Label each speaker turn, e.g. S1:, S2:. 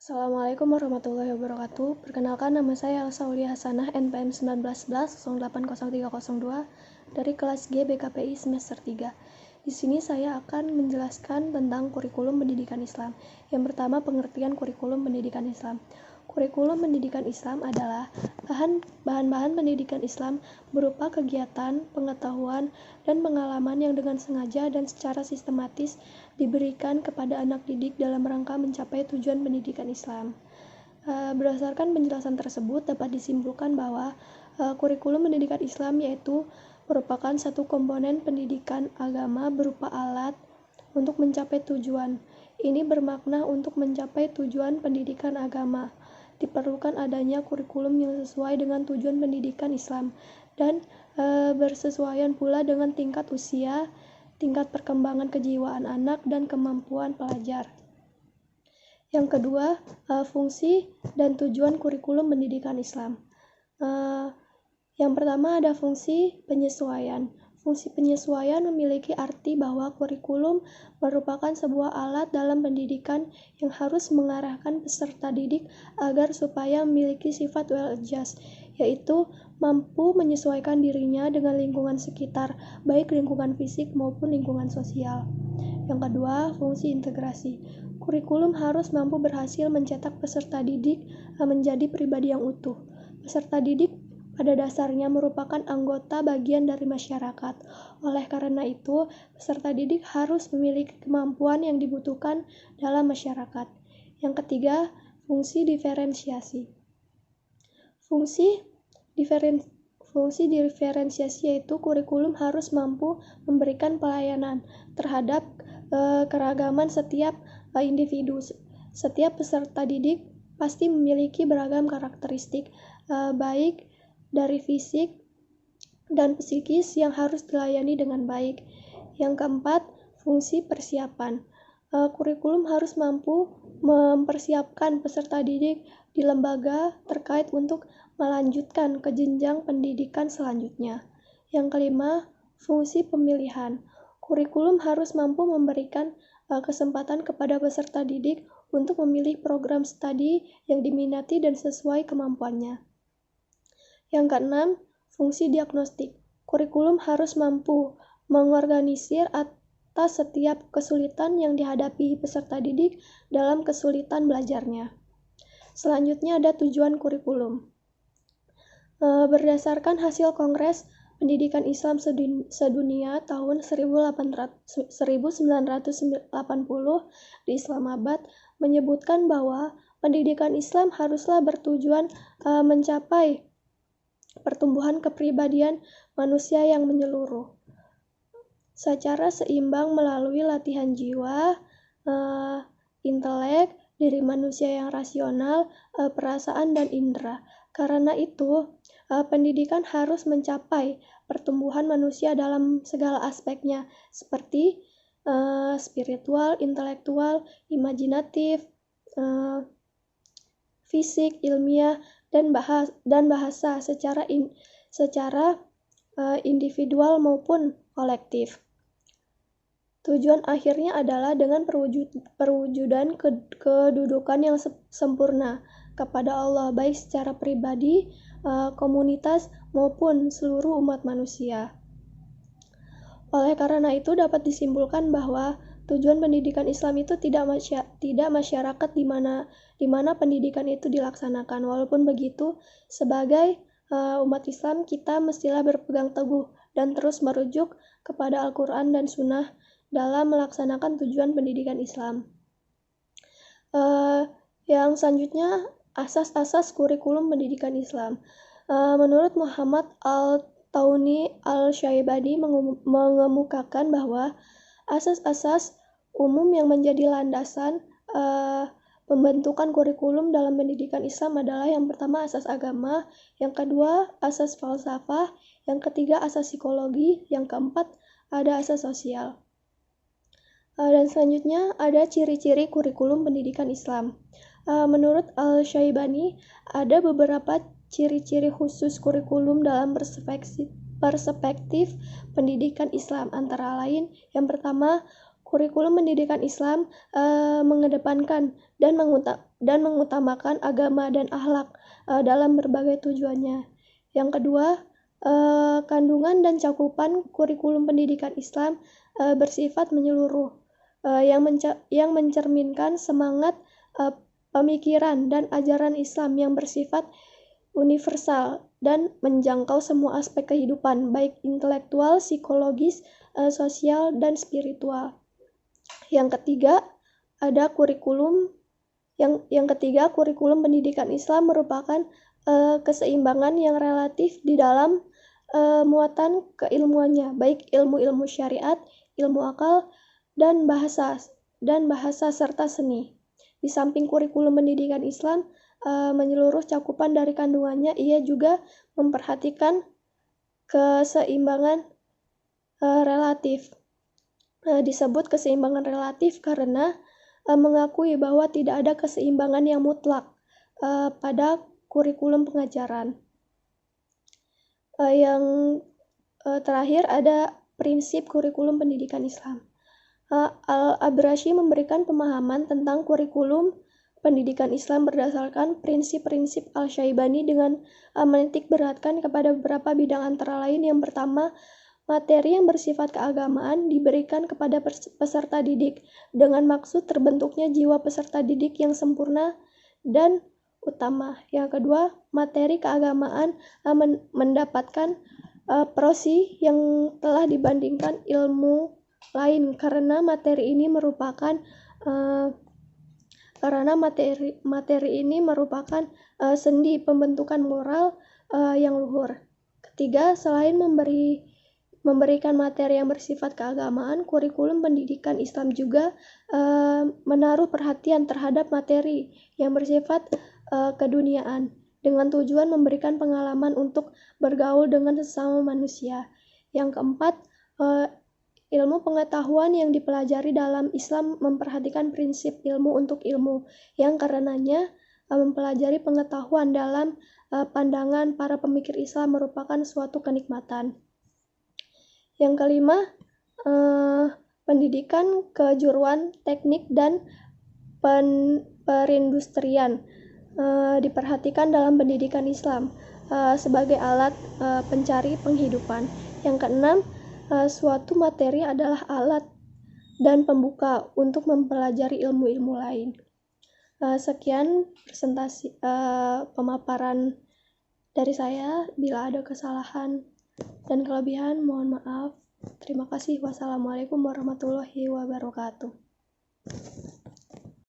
S1: Assalamualaikum warahmatullahi wabarakatuh. Perkenalkan, nama saya Elsa Aulia Hasanah, NPM 1911-080302 dari kelas G BKPI semester 3. Di sini saya akan menjelaskan tentang kurikulum pendidikan Islam. Yang pertama, pengertian kurikulum pendidikan Islam. Kurikulum pendidikan Islam adalah bahan-bahan pendidikan Islam berupa kegiatan, pengetahuan, dan pengalaman yang dengan sengaja dan secara sistematis diberikan kepada anak didik dalam rangka mencapai tujuan pendidikan Islam. Berdasarkan penjelasan tersebut dapat disimpulkan bahwa kurikulum pendidikan Islam yaitu merupakan satu komponen pendidikan agama berupa alat untuk mencapai tujuan. Ini bermakna untuk mencapai tujuan pendidikan agama diperlukan adanya kurikulum yang sesuai dengan tujuan pendidikan Islam dan bersesuaian pula dengan tingkat usia, tingkat perkembangan kejiwaan anak, dan kemampuan pelajar. Yang kedua, fungsi dan tujuan kurikulum pendidikan Islam. Yang pertama ada fungsi penyesuaian. Fungsi penyesuaian memiliki arti bahwa kurikulum merupakan sebuah alat dalam pendidikan yang harus mengarahkan peserta didik agar supaya memiliki sifat well-adjust, yaitu mampu menyesuaikan dirinya dengan lingkungan sekitar, baik lingkungan fisik maupun lingkungan sosial. Yang kedua, fungsi integrasi. Kurikulum harus mampu berhasil mencetak peserta didik menjadi pribadi yang utuh. Peserta didik pada dasarnya merupakan anggota bagian dari masyarakat. Oleh karena itu, peserta didik harus memiliki kemampuan yang dibutuhkan dalam masyarakat. Yang ketiga, fungsi diferensiasi. Fungsi diferensiasi yaitu kurikulum harus mampu memberikan pelayanan terhadap keragaman setiap individu. Setiap peserta didik pasti memiliki beragam karakteristik, baik dari fisik dan psikis yang harus dilayani dengan baik. Yang keempat, fungsi persiapan. Kurikulum harus mampu mempersiapkan peserta didik di lembaga terkait untuk melanjutkan ke jenjang pendidikan selanjutnya. Yang kelima, fungsi pemilihan. Kurikulum harus mampu memberikan kesempatan kepada peserta didik untuk memilih program studi yang diminati dan sesuai kemampuannya. Yang keenam, fungsi diagnostik. Kurikulum harus mampu mengorganisir atas setiap kesulitan yang dihadapi peserta didik dalam kesulitan belajarnya. Selanjutnya ada tujuan kurikulum. Berdasarkan hasil Kongres Pendidikan Islam Sedunia tahun 1980 di Islamabad menyebutkan bahwa pendidikan Islam haruslah bertujuan mencapai pertumbuhan kepribadian manusia yang menyeluruh secara seimbang melalui latihan jiwa, intelek, diri manusia yang rasional, perasaan, dan indera. Karena itu, pendidikan harus mencapai pertumbuhan manusia dalam segala aspeknya, seperti spiritual, intelektual, imajinatif, fisik, ilmiah, dan bahasa secara individual maupun kolektif. Tujuan akhirnya adalah dengan perwujudan kedudukan yang sempurna kepada Allah, baik secara pribadi, komunitas, maupun seluruh umat manusia. Oleh karena itu dapat disimpulkan bahwa tujuan pendidikan Islam itu tidak masyarakat di mana pendidikan itu dilaksanakan. Walaupun begitu, sebagai umat Islam kita mestilah berpegang teguh dan terus merujuk kepada Al-Quran dan Sunnah dalam melaksanakan tujuan pendidikan Islam. Yang selanjutnya, asas-asas kurikulum pendidikan Islam. Menurut Muhammad Al-Tauni Al-Syaibani mengemukakan bahwa asas-asas umum yang menjadi landasan pembentukan kurikulum dalam pendidikan Islam adalah yang pertama asas agama, yang kedua asas falsafah, yang ketiga asas psikologi, yang keempat ada asas sosial. Dan selanjutnya ada ciri-ciri kurikulum pendidikan Islam. Menurut Al-Syaibani ada beberapa ciri-ciri khusus kurikulum dalam perspektif pendidikan Islam, antara lain yang pertama, Kurikulum pendidikan Islam mengedepankan dan mengutamakan agama dan akhlak dalam berbagai tujuannya. Yang kedua, kandungan dan cakupan kurikulum pendidikan Islam bersifat menyeluruh, yang mencerminkan semangat pemikiran dan ajaran Islam yang bersifat universal dan menjangkau semua aspek kehidupan, baik intelektual, psikologis, sosial, dan spiritual. Yang ketiga, kurikulum pendidikan Islam merupakan keseimbangan yang relatif di dalam muatan keilmuannya, baik ilmu-ilmu syariat, ilmu akal, dan bahasa serta seni. Di samping kurikulum pendidikan Islam menyeluruh cakupan dari kandungannya, ia juga memperhatikan keseimbangan relatif. Disebut keseimbangan relatif karena mengakui bahwa tidak ada keseimbangan yang mutlak pada kurikulum pengajaran. Yang terakhir ada prinsip kurikulum pendidikan Islam. Al-Abrashi memberikan pemahaman tentang kurikulum pendidikan Islam berdasarkan prinsip-prinsip Al-Syaibani dengan menitik beratkan kepada beberapa bidang antara lain. Yang pertama, materi yang bersifat keagamaan diberikan kepada peserta didik dengan maksud terbentuknya jiwa peserta didik yang sempurna dan utama. Yang kedua, materi keagamaan mendapatkan prosi yang telah dibandingkan ilmu lain karena materi ini merupakan sendi pembentukan moral yang luhur. Ketiga, selain memberikan materi yang bersifat keagamaan, kurikulum pendidikan Islam juga menaruh perhatian terhadap materi yang bersifat keduniaan dengan tujuan memberikan pengalaman untuk bergaul dengan sesama manusia. Yang keempat, ilmu pengetahuan yang dipelajari dalam Islam memperhatikan prinsip ilmu untuk ilmu, yang karenanya mempelajari pengetahuan dalam pandangan para pemikir Islam merupakan suatu kenikmatan. Yang kelima, pendidikan kejuruan teknik dan perindustrian diperhatikan dalam pendidikan Islam sebagai alat pencari penghidupan. Yang keenam, suatu materi adalah alat dan pembuka untuk mempelajari ilmu-ilmu lain. Sekian presentasi pemaparan dari saya. Bila ada kesalahan dan kelebihan, mohon maaf. Terima kasih. Wassalamualaikum warahmatullahi wabarakatuh.